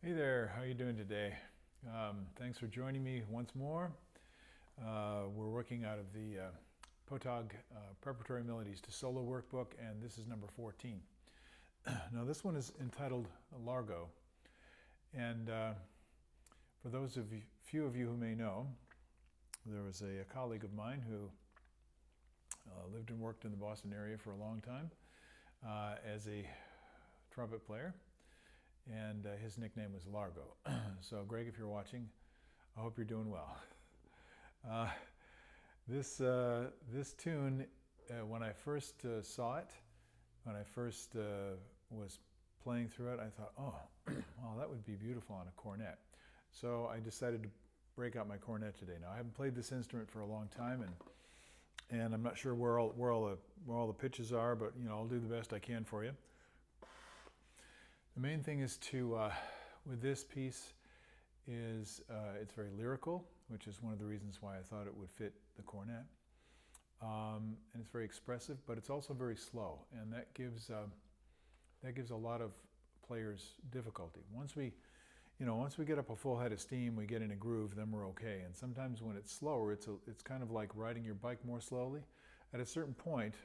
Hey there, how are you doing today? Thanks for joining me once more. We're working out of the Pottag Preparatory Melodies to Solo Workbook, and this is number 14. Now this one is entitled Largo, and for those of you, few of you who may know, there was a colleague of mine who lived and worked in the Boston area for a long time as a trumpet player. And his nickname was Largo. So Greg, if you're watching, I hope you're doing well. This tune, when I first saw it, when I first was playing through it, I thought, oh, well, that would be beautiful on a cornet. So I decided to break out my cornet today. Now I haven't played this instrument for a long time, and I'm not sure where all the pitches are, but I'll do the best I can for you. The main thing is with this piece is it's very lyrical, which is one of the reasons why I thought it would fit the cornet. And it's very expressive, but it's also very slow, and that gives a lot of players difficulty. Once we get up a full head of steam, we get in a groove, then we're okay. And sometimes when it's slower, it's kind of like riding your bike more slowly. At a certain point,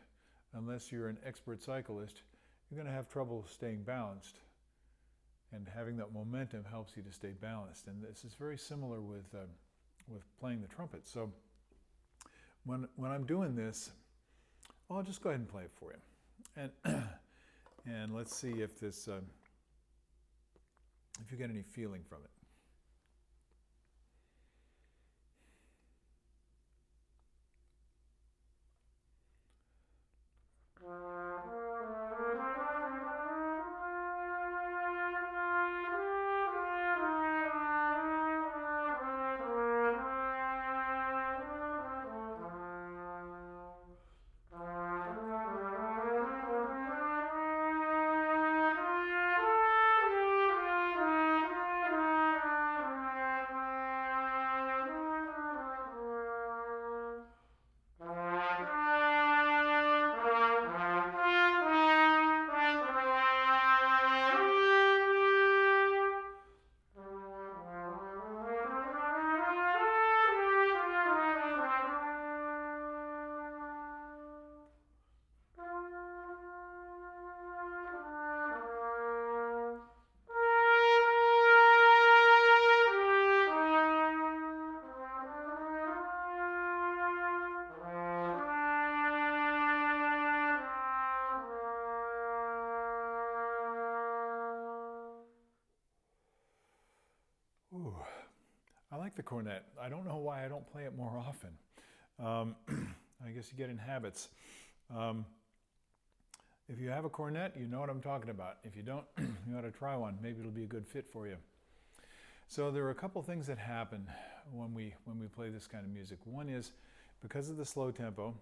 unless you're an expert cyclist, you're going to have trouble staying balanced. And having that momentum helps you to stay balanced. And this is very similar with playing the trumpet. So when I'm doing this, well, I'll just go ahead and play it for you. And let's see if this if you get any feeling from it. Ooh, I like the cornet. I don't know why I don't play it more often. I guess you get in habits. If you have a cornet, you know what I'm talking about. If you don't, you ought to try one. Maybe it'll be a good fit for you. So there are a couple things that happen when we play this kind of music. One is, because of the slow tempo,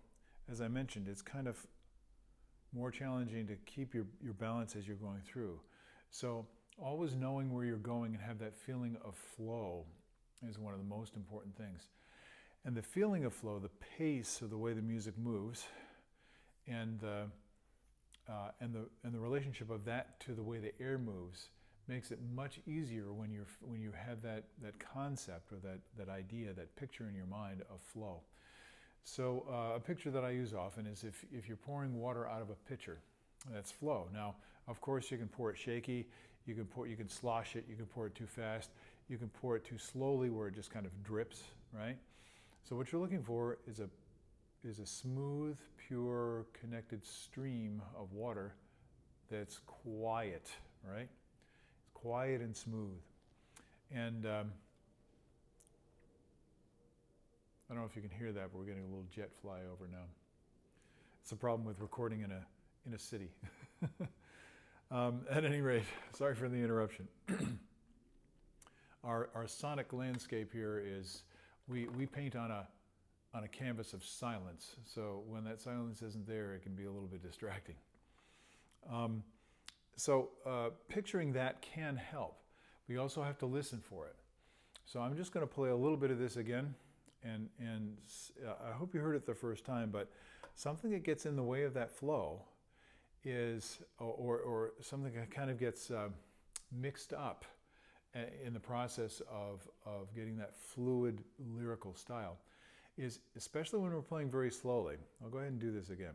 as I mentioned, it's kind of more challenging to keep your balance as you're going through. So always knowing where you're going and have that feeling of flow is one of the most important things. And the feeling of flow, the pace of the way the music moves, and the relationship of that to the way the air moves makes it much easier when you have that concept or that idea, that picture in your mind of flow. So a picture that I use often is if you're pouring water out of a pitcher, that's flow. Now, of course, you can pour it shaky. You can slosh it, you can pour it too fast, you can pour it too slowly where it just kind of drips, right? So what you're looking for is a smooth, pure, connected stream of water that's quiet, right? It's quiet and smooth. And I don't know if you can hear that, but we're getting a little jet fly over now. It's a problem with recording in a city. At any rate, sorry for the interruption. Our sonic landscape here is, we paint on a canvas of silence. So when that silence isn't there, it can be a little bit distracting. So picturing that can help. We also have to listen for it. So I'm just going to play a little bit of this again. And I hope you heard it the first time, but something that gets in the way of that flow is, or something that kind of gets mixed up, in the process of getting that fluid lyrical style is, especially when we're playing very slowly. I'll go ahead and do this again.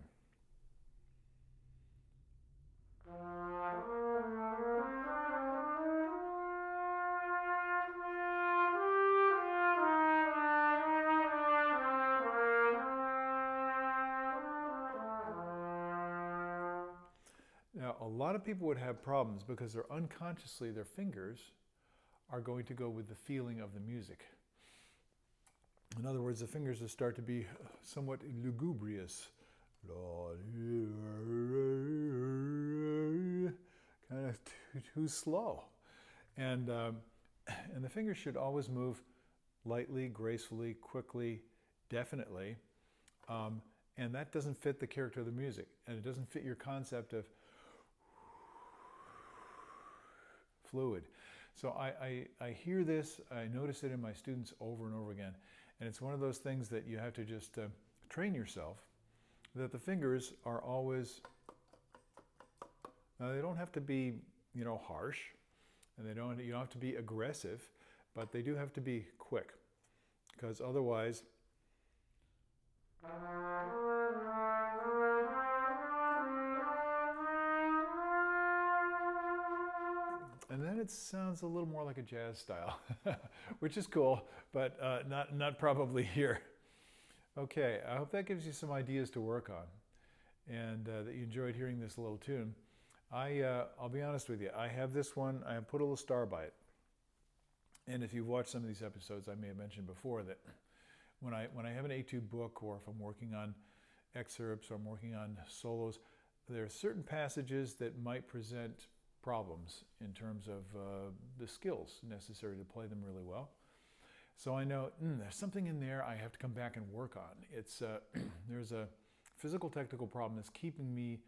Now, a lot of people would have problems because they're unconsciously, their fingers are going to go with the feeling of the music. In other words, the fingers will start to be somewhat lugubrious, kind of too slow. And the fingers should always move lightly, gracefully, quickly, definitely. And that doesn't fit the character of the music. And it doesn't fit your concept of fluid. So I hear this, I notice it in my students over and over again. And it's one of those things that you have to just train yourself, that the fingers are always, now they don't have to be, you know, harsh, and you don't have to be aggressive, but they do have to be quick, because otherwise, and then it sounds a little more like a jazz style, which is cool, but not probably here. Okay, I hope that gives you some ideas to work on, and that you enjoyed hearing this little tune. I'll be honest with you, I have this one, I have put a little star by it. And if you've watched some of these episodes, I may have mentioned before that when I have an etude book, or if I'm working on excerpts or I'm working on solos, there are certain passages that might present problems in terms of the skills necessary to play them really well. So I know there's something in there I have to come back and work on. It's there's a physical technical problem that's keeping me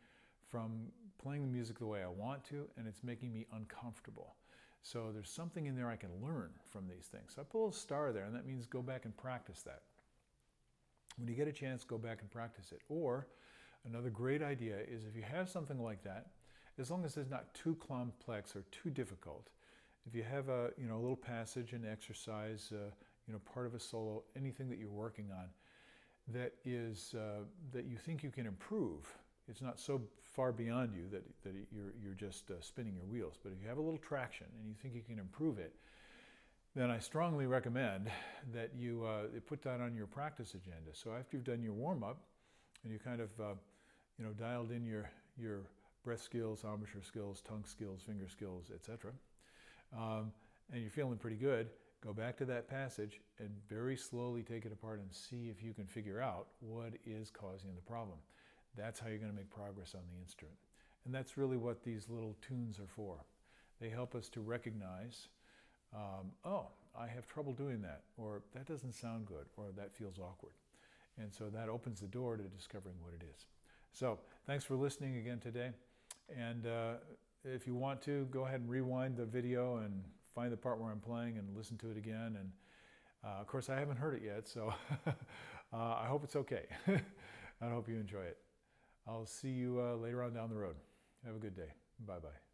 from playing the music the way I want to, and it's making me uncomfortable. So there's something in there I can learn from these things. So I put a little star there, and that means go back and practice that. When you get a chance, go back and practice it. Or another great idea is, if you have something like that, as long as it's not too complex or too difficult, if you have a little passage, an exercise, part of a solo, anything that you're working on that is that you think you can improve, it's not so far beyond you that you're just spinning your wheels. But if you have a little traction and you think you can improve it, then I strongly recommend that you put that on your practice agenda. So after you've done your warm-up and you kind of dialed in your breath skills, embouchure skills, tongue skills, finger skills, etc., and you're feeling pretty good, go back to that passage and very slowly take it apart and see if you can figure out what is causing the problem. That's how you're going to make progress on the instrument. And that's really what these little tunes are for. They help us to recognize, oh, I have trouble doing that, or that doesn't sound good, or that feels awkward. And so that opens the door to discovering what it is. So thanks for listening again today. And if you want to, go ahead and rewind the video and find the part where I'm playing and listen to it again. And of course, I haven't heard it yet, so I hope it's okay. I hope you enjoy it. I'll see you later on down the road. Have a good day. Bye-bye.